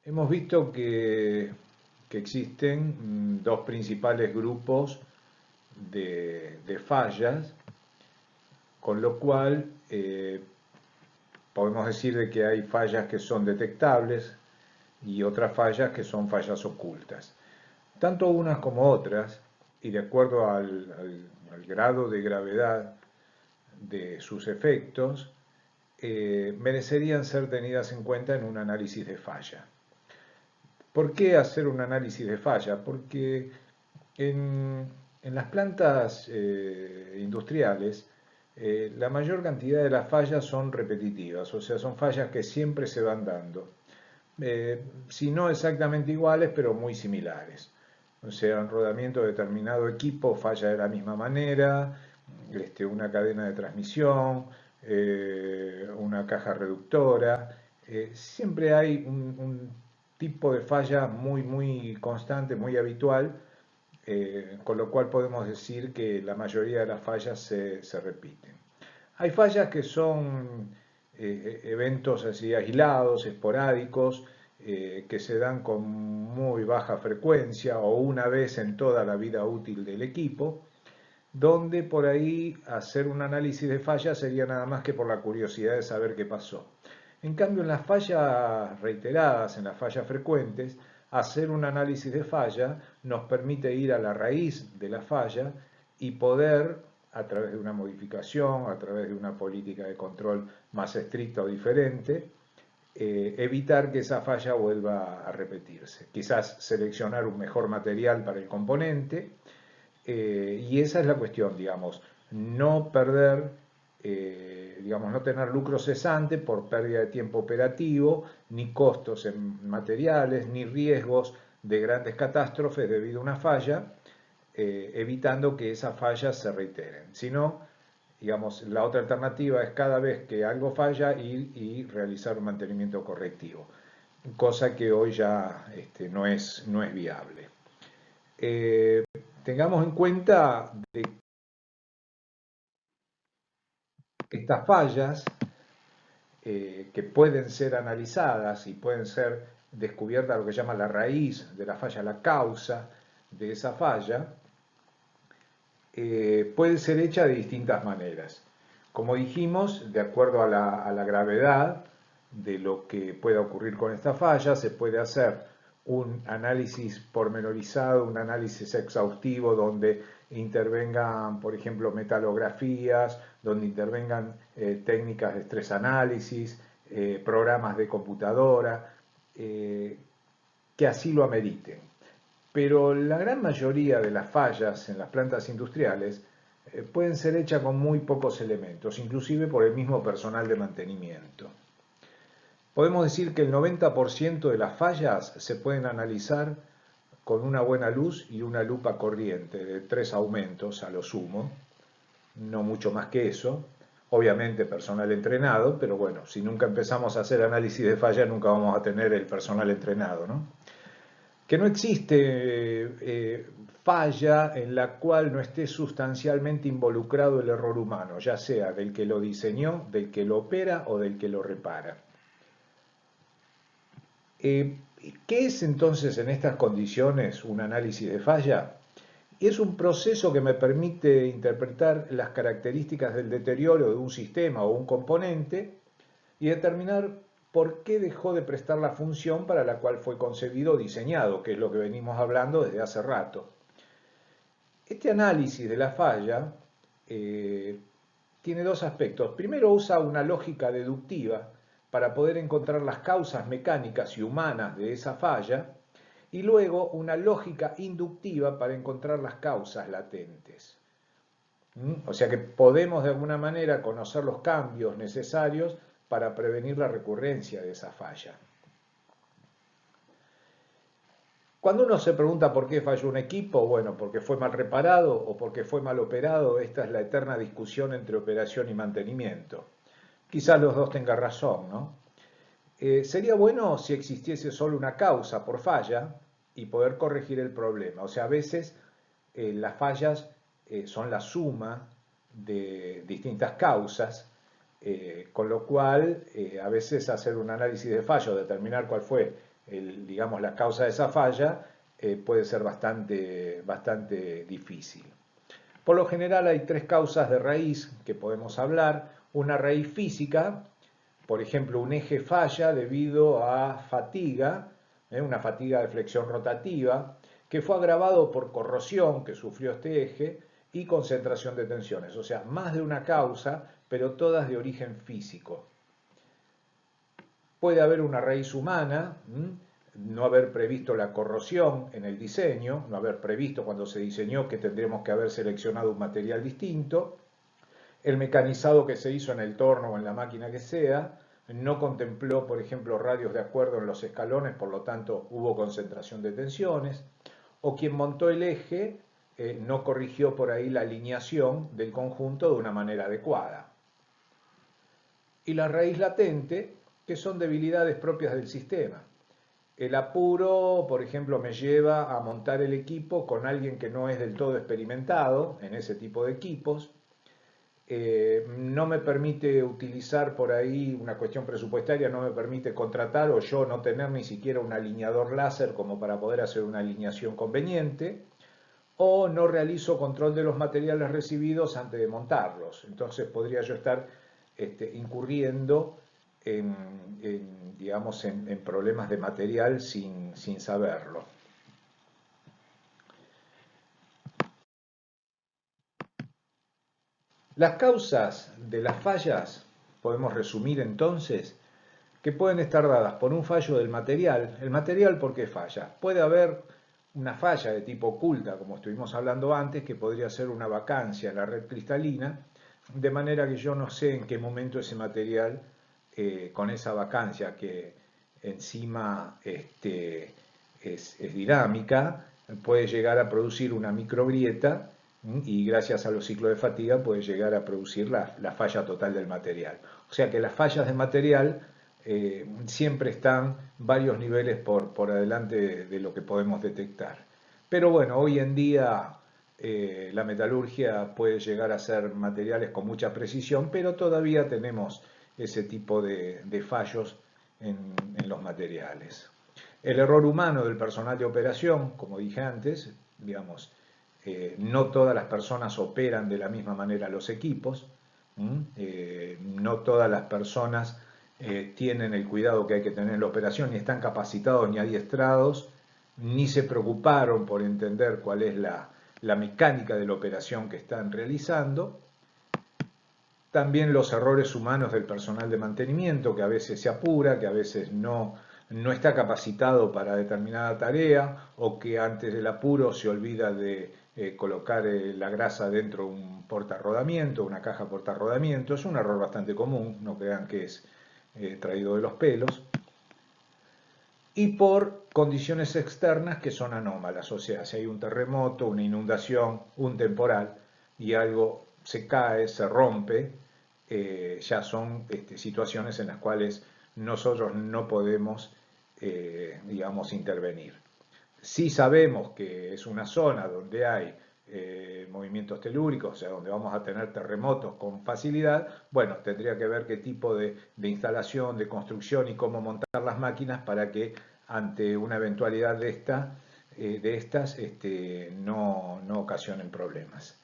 Hemos visto que existen dos principales grupos de fallas, con lo cual podemos decir de que hay fallas que son detectables y otras fallas que son fallas ocultas. Tanto unas como otras, y de acuerdo al grado de gravedad de sus efectos, merecerían ser tenidas en cuenta en un análisis de falla. ¿Por qué hacer un análisis de falla? Porque en las plantas industriales, la mayor cantidad de las fallas son repetitivas, o sea, son fallas que siempre se van dando. Si no exactamente iguales, pero muy similares. O sea, un rodamiento de determinado equipo falla de la misma manera, una cadena de transmisión, una caja reductora. Siempre hay un tipo de falla muy constante, muy habitual, con lo cual podemos decir que la mayoría de las fallas se repiten. Hay fallas que son eventos así aislados, esporádicos, que se dan con muy baja frecuencia o una vez en toda la vida útil del equipo, donde por ahí hacer un análisis de fallas sería nada más que por la curiosidad de saber qué pasó. En cambio, en las fallas reiteradas, en las fallas frecuentes, hacer un análisis de falla nos permite ir a la raíz de la falla y poder, a través de una modificación, a través de una política de control más estricta o diferente, evitar que esa falla vuelva a repetirse. Quizás seleccionar un mejor material para el componente, y esa es la cuestión, digamos, no perder, digamos, no tener lucro cesante por pérdida de tiempo operativo, ni costos en materiales, ni riesgos de grandes catástrofes debido a una falla, evitando que esas fallas se reiteren. Si no, digamos, la otra alternativa es cada vez que algo falla ir y realizar un mantenimiento correctivo, cosa que hoy ya no es viable. Eh, Tengamos en cuenta de que estas fallas, que pueden ser analizadas y pueden ser descubiertas, lo que se llama la raíz de la falla, la causa de esa falla, puede ser hecha de distintas maneras. Como dijimos, de acuerdo a la gravedad de lo que pueda ocurrir con esta falla, se puede hacer un análisis pormenorizado, un análisis exhaustivo donde intervengan, por ejemplo, metalografías, donde intervengan técnicas de estrés análisis, programas de computadora, que así lo ameriten. Pero la gran mayoría de las fallas en las plantas industriales pueden ser hechas con muy pocos elementos, inclusive por el mismo personal de mantenimiento. Podemos decir que el 90% de las fallas se pueden analizar con una buena luz y una lupa corriente de 3 aumentos a lo sumo, no mucho más que eso. Obviamente personal entrenado, pero bueno, si nunca empezamos a hacer análisis de falla, nunca vamos a tener el personal entrenado, ¿no? Que no existe falla en la cual no esté sustancialmente involucrado el error humano, ya sea del que lo diseñó, del que lo opera o del que lo repara. ¿Qué es entonces en estas condiciones un análisis de falla? Es un proceso que me permite interpretar las características del deterioro de un sistema o un componente y determinar por qué dejó de prestar la función para la cual fue concebido o diseñado, que es lo que venimos hablando desde hace rato. Este análisis de la falla tiene dos aspectos. Primero, usa una lógica deductiva para poder encontrar las causas mecánicas y humanas de esa falla, y luego una lógica inductiva para encontrar las causas latentes. O sea que podemos de alguna manera conocer los cambios necesarios para prevenir la recurrencia de esa falla. Cuando uno se pregunta por qué falló un equipo, bueno, porque fue mal reparado o porque fue mal operado, esta es la eterna discusión entre operación y mantenimiento. Quizás los dos tengan razón, ¿no? Sería bueno si existiese solo una causa por falla y poder corregir el problema. O sea, a veces las fallas son la suma de distintas causas, con lo cual a veces hacer un análisis de fallo, determinar cuál fue digamos, la causa de esa falla, puede ser bastante difícil. Por lo general hay tres causas de raíz que podemos hablar. Una raíz física, por ejemplo, un eje falla debido a fatiga, una fatiga de flexión rotativa, que fue agravado por corrosión que sufrió este eje y concentración de tensiones. O sea, más de una causa, pero todas de origen físico. Puede haber una raíz humana, no haber previsto la corrosión en el diseño, no haber previsto cuando se diseñó que tendremos que haber seleccionado un material distinto, el mecanizado que se hizo en el torno o en la máquina que sea, no contempló, por ejemplo, radios de acuerdo en los escalones, por lo tanto hubo concentración de tensiones, o quien montó el eje no corrigió por ahí la alineación del conjunto de una manera adecuada. Y la raíz latente, que son debilidades propias del sistema. El apuro, por ejemplo, me lleva a montar el equipo con alguien que no es del todo experimentado en ese tipo de equipos. No me permite utilizar por ahí una cuestión presupuestaria, no me permite contratar o yo no tener ni siquiera un alineador láser como para poder hacer una alineación conveniente, o no realizo control de los materiales recibidos antes de montarlos. Entonces podría yo estar incurriendo digamos, en problemas de material sin saberlo. Las causas de las fallas podemos resumir entonces que pueden estar dadas por un fallo del material. El material, ¿por qué falla? Puede haber una falla de tipo oculta, como estuvimos hablando antes, que podría ser una vacancia en la red cristalina, de manera que yo no sé en qué momento ese material, con esa vacancia que encima es dinámica, puede llegar a producir una microgrieta y gracias a los ciclos de fatiga puede llegar a producir la falla total del material. O sea que las fallas de material siempre están varios niveles por adelante de lo que podemos detectar. Pero bueno, hoy en día la metalurgia puede llegar a ser materiales con mucha precisión, pero todavía tenemos ese tipo de fallos en los materiales. El error humano del personal de operación, como dije antes, digamos, no todas las personas operan de la misma manera los equipos, no todas las personas tienen el cuidado que hay que tener en la operación, ni están capacitados ni adiestrados, ni se preocuparon por entender cuál es la mecánica de la operación que están realizando. También los errores humanos del personal de mantenimiento, que a veces se apura, que a veces no está capacitado para determinada tarea, o que antes del apuro se olvida de colocar la grasa dentro de un portarrodamiento, una caja portarrodamiento. Es un error bastante común, no crean que es traído de los pelos. Y por condiciones externas que son anómalas, o sea, si hay un terremoto, una inundación, un temporal y algo se cae, se rompe, ya son situaciones en las cuales nosotros no podemos, digamos, intervenir. Si sabemos que es una zona donde hay movimientos telúricos, o sea, donde vamos a tener terremotos con facilidad, bueno, tendría que ver qué tipo de instalación, de construcción y cómo montar las máquinas para que ante una eventualidad de estas no ocasionen problemas.